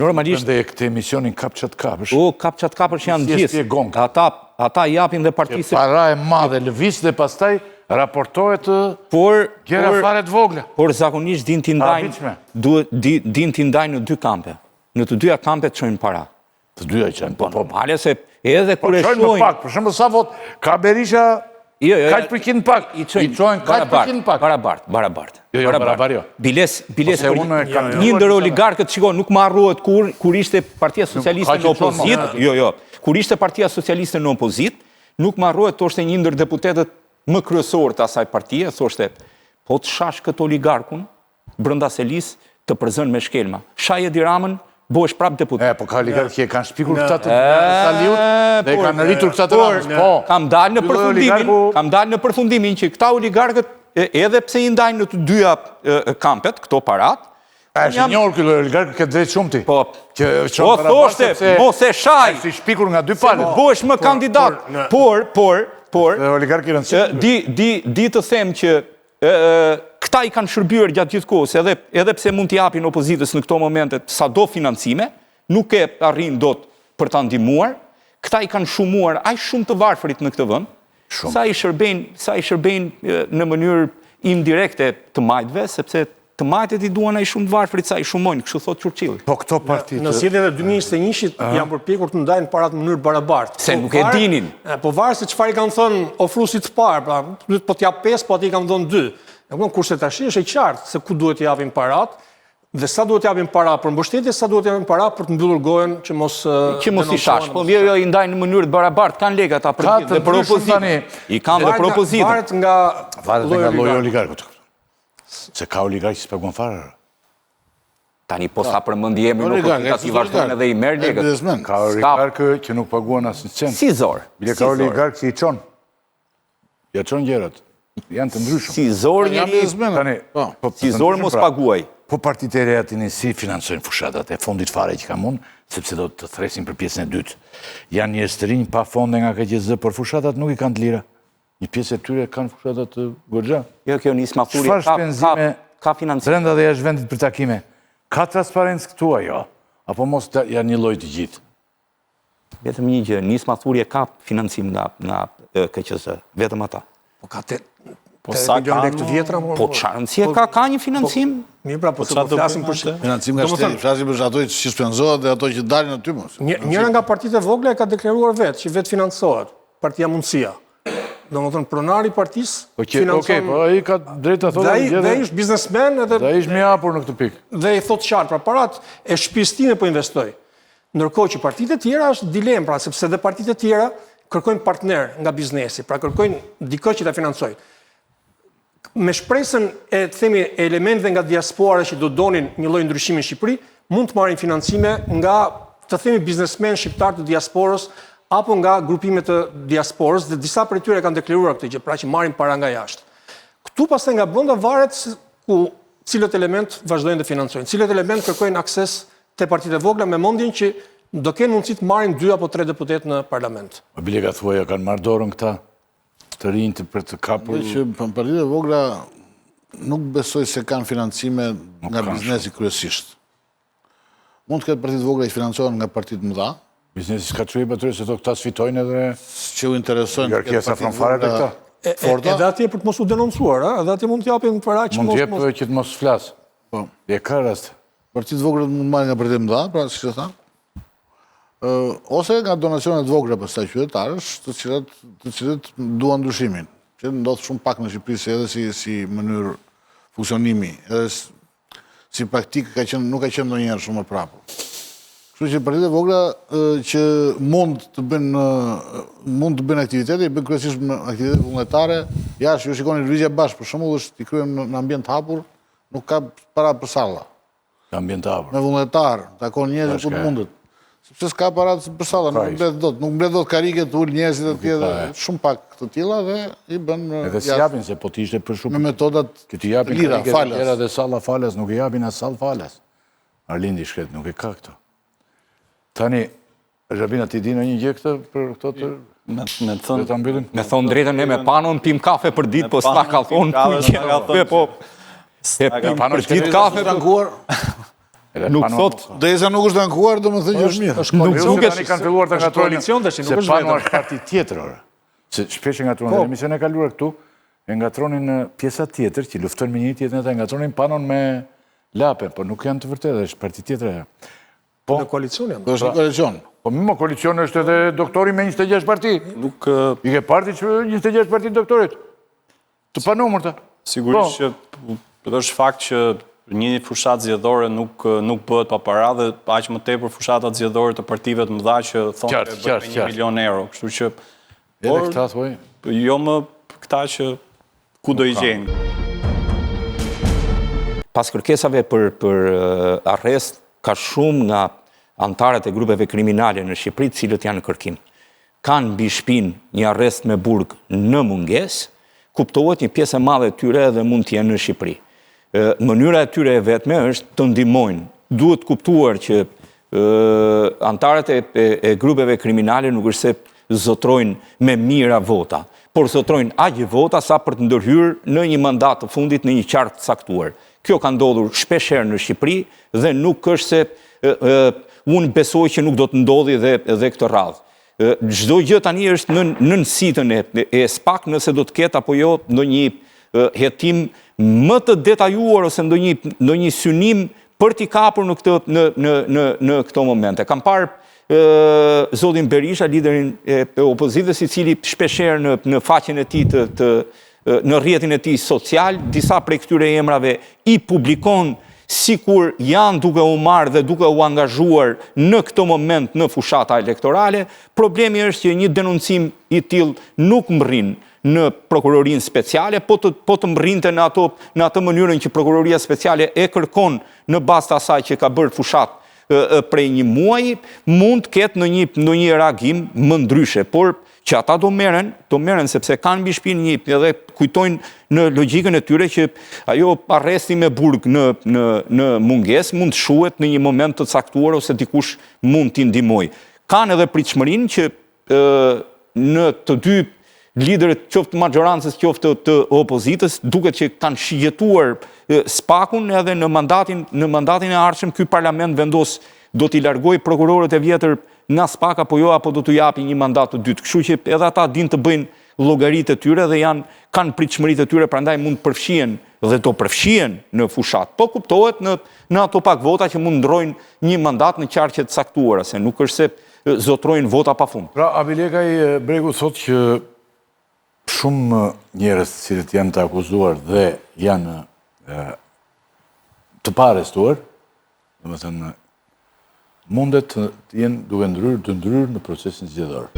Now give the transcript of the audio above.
Normalisht dhe këtë emisionin kap qatë kapësh. Kap qatë kapësh janë gjithë. Ata japin dhe partisë. Para e madhe lëviz dhe pastaj raportohet gjera fare të vogla. Por zakonisht din t'i ndajnë në dy kampe. Në të dyja kampe të qojnë para. Të dyja i qenë. Po normale se edhe kur e shojnë. Për shembull sa vot ka Berisha kaq përqind pak. I qojnë kaq përqind pak. Barabart. Jo, barabar jo. Biles për një ndër oligarkët, shiko, nuk më harrohet kur ishte Partia Socialiste në opozit. Jo. Kur ishte Partia Socialiste në opozit, nuk më harrohet, thoshte një ndër deputetët më kryesorë të asaj partie, thoshte, po të shash këtë oligarkun brenda selis të përzën me shkelma. Shaj Edi Ramën, bëhesh prap deputet. Po ka oligarki e kanë shpikur këta të Saliut dhe e kanë rritur këta të Ramës. Po, kam dalë në përfundimin që këta oligarkët, edhe pse i ndajnë në të dyja kampet, këto parat, është njohur ky oligark këtë drejt shumë ti. Po, thoshte, mos e shaj. Është i shpikur nga dy palë. Bëhesh më kandidat. Por, oligarki rëndësishëm. Di të them që këta i kanë shërbyer gjatë gjithë kohës, edhe pse mund t'i japin opozitës në këto momente sa do financime, nuk e arrin dot për ta ndihmuar. Këta i kanë shumuar aq shumë të varfërit në këtë vend, sa i shërbejnë në mënyrë indirekte të majtëve, sepse të majtët i duan ai shumë të varfërit sa i shumojnë, kështu thot Churchill. Po këto partitë. Në zgjedhjet e 2021-shit janë përpjekur të ndajnë parat në mënyrë barabartë. Se nuk e dinin. Po varet se çfarë i kanë thënë ofruesit të parë, pra, po t'jap 5, po aty i kanë dhënë 2. Kurse tash është e qartë se ku duhet t'i japin parat dhe sa duhet t'i japin para për mbështetje, sa duhet t'i japin para për të mbyllur gojen që mos i shash. Po jo i ndajnë në mënyrë të barabartë, kanë lega ata për opozitën. I kanë dhe për opozitën. Varet nga lloji oligarkut. Se ka oligarkë që s'paguan fare. Tani po sa përmendi emrin opozita i vazhdon edhe i merr legët. Ka oligarkë që nuk paguan asnjë cent. Si zor. Bile ka oligarkë që i çon. Ja çon gjërat. Janë të ndryshëm. Si zor njëri. Si zor mos paguaj. Po partitë e reja tani si financojnë fushatat e fondit fare që ka mund, sepse do të thresin për pjesën e dytë. Janë njerëz të rinj pa fonde nga KQZ, por fushatat nuk i kanë të lira. Një pjesë e tyre kanë fushatat të goxha. Jo, kjo nisma thuri ka financim. Brenda dhe jashtë vendit për takime. Ka transparencë këtu ajo? Apo mos janë një lloj të gjithë? Vetëm një gjë, nisma thuri ka financim nga KQZ, vetëm ata. Po ka milionë të vjetra, po çarëndsi ka një financim? Mirë, pra, po të flasim për financim nga shteti, flasim për ato që shpenzohet dhe ato që dalin aty mos. Njëra nga partitë e vogla e ka deklaruar vetë që vetë financohet, Partia Mundësia. Domethënë pronari i partisë financon. Po ai ka drejt të thotë dhe ai është biznesmen edhe ai është më i hapur në këtë pikë. Dhe i thotë qartë, pra parat e shtëpisë time po investoj. Ndërkohë që partitë e tjera është dilemë, pra sepse dhe partitë e tjera kërkojnë partner nga biznesi, pra kërkojnë dikë që ta financojë. Me shpresën e themi elementeve nga diaspora që do donin një lloj ndryshimi në Shqipëri, mund të marrin financime nga të themi biznesmen shqiptar të diasporës apo nga grupimet të diasporës dhe disa prej tyre kanë deklaruar këtë gjë, pra që marrin para nga jashtë. Këtu pastaj nga brenda varet ku cilët element vazhdojnë të financojnë, cilët element kërkojnë akses te partitë e vogla me mendjen që do kenë mundësi të marrin 2 apo 3 deputet në parlament. Po bile ka thuaja kanë marrë dorën këta të rinjtë për të kapur. Që partitë e vogla nuk besoj se kanë financime nga biznesi kryesisht. Mund të ketë partitë vogla që financohen nga partitë mëdha. Biznesi s'ka çuaj atyre se këta sfitojnë edhe që u interesojnë nga partitë fare të këta. Edhe atje për të mos u denoncuar, edhe atje mund të japin para që mund të jep që të mos flas. Po, e ka rast. Partitë vogla mund marrin nga partitë mëdha, pra siç e tham. Ose nga donacionet vogla pastaj qytetarësh, të cilët duan ndryshimin, që ndodh shumë pak në Shqipëri edhe si mënyrë funksionimi, edhe si praktikë nuk ka qenë ndonjëherë shumë më prapë. Kështu që partitë e vogla që mund të bëjnë aktivitete, i bëjnë kryesisht aktivitete vullnetare, jashtë ju shikoni Lëvizja Bashkë, për shembull, është i kryejmë në ambient hapur, nuk ka para për salla. Në ambient hapur. Me vullnetar, takon njerëz ku mundet. Sepse s'ka parat për salla, nuk mbledh dot karike të ul njerëzit e tjerë, shumë pak të tilla dhe i bën edhe si japin se po të ishte për shumë me metodat që t'i japin lira falas. Era dhe salla falas nuk i japin as sall falas. Arlindi shkret nuk e ka këto. Tani Zhabina ti di një gjë këtë për këto të me thon drejtën ne me panon pim kafe për ditë, po s'na ka thon po pim për ditë kafe tanguar. Nuk thot Derisa nuk është ankuar, domethënë që është mirë. nuk duket Tani kanë filluar të ngatrojnë koalicion tash, nuk se është pano vetëm. është parti tjetër, ore. Se shpesh e ngatronin në emision e kaluar këtu, e ngatronin në pjesa tjetër që luftojnë me një tjetrin e ngatronin panon me lape, por nuk janë të vërtetë, është parti tjetër ajo. Në koalicion janë. Do është një koalicion. Po më koalicion është edhe doktori me 26 parti. Nuk, I ke parti që 26 parti doktorit. Të panumër të. sigurisht që është fakt që një fushat zgjedhore nuk bëhet pa para dhe aq më tepër fushatat zgjedhore të partive të mëdha që thonë Qartë, e bëhet me 1 milion euro. Kështu që Edhe këta thoj. jo më këta që ku do i gjejnë. pas kërkesave për arrest, ka shumë nga antarët e grupeve kriminale në Shqipëri, të cilët janë në kërkim. Kanë mbi shpinë një arrest me burg në mungesë, kuptohet një pjesë e madhe e tyre edhe mund të jenë në Shqipëri. Mënyra e tyre e vetme është të ndihmojnë. Duhet kuptuar që antarët e grupeve kriminale nuk është se zotrojnë me mira vota, por zotrojnë aq vota sa për të ndërhyrë në një mandat të fundit në një qark të caktuar. Kjo ka ndodhur shpeshherë në Shqipëri dhe nuk është se unë besoj që nuk do të ndodhi edhe këtë radhë. Çdo gjë tani është në nënsitën e SPAK, nëse do të ketë apo jo ndonjë hetim më të detajuar ose ndonjë synim për t'i kapur në këto momente. Kam parë zotin Berisha, liderin e opozitës, i cili shpeshherë në faqen e tij në rrjetin e tij social, disa prej këtyre emrave i publikon sikur janë duke u marrë dhe duke u angazhuar në këtë moment në fushata elektorale. Problemi është që një denoncim i tillë nuk mrrin në prokurorinë speciale, po të mrrinte në atë mënyrën që prokuroria speciale e kërkon në bazë të asaj që ka bërë fushat prej një muaji, mund të ketë në një reagim më ndryshe, por që ata do merren sepse kanë mbi shpinë një, edhe kujtojnë në logjikën e tyre që ajo arresti me burg në mungesë mund të shuhet në një moment të caktuar ose dikush mund t'i ndihmojë. Kanë edhe pritshmërinë që në të dy liderët qoftë majorancës, qoftë të opozitës, duket që kanë shigjetuar SPAK-un edhe në mandatin e ardhshëm ky parlament vendos do t'i largojë prokurorët e vjetër nga SPAK apo jo, apo do t'u japi një mandat të dytë. Kështu që edhe ata dinë të bëjnë llogaritë e tyre dhe kanë pritshmëritë e tyre, prandaj mund të përfshihen dhe do përfshihen në fushat. Po kuptohet në ato pak vota që mund ndrojnë një mandat në qarqe të caktuara, se nuk është se zotrojnë vota pafund. Pra, Abilekaj Bregu thot që shumë njerëz të cilët janë të akuzuar dhe janë të pa arrestuar, domethënë mundet të jenë duke ndryrë në procesin zgjedhor.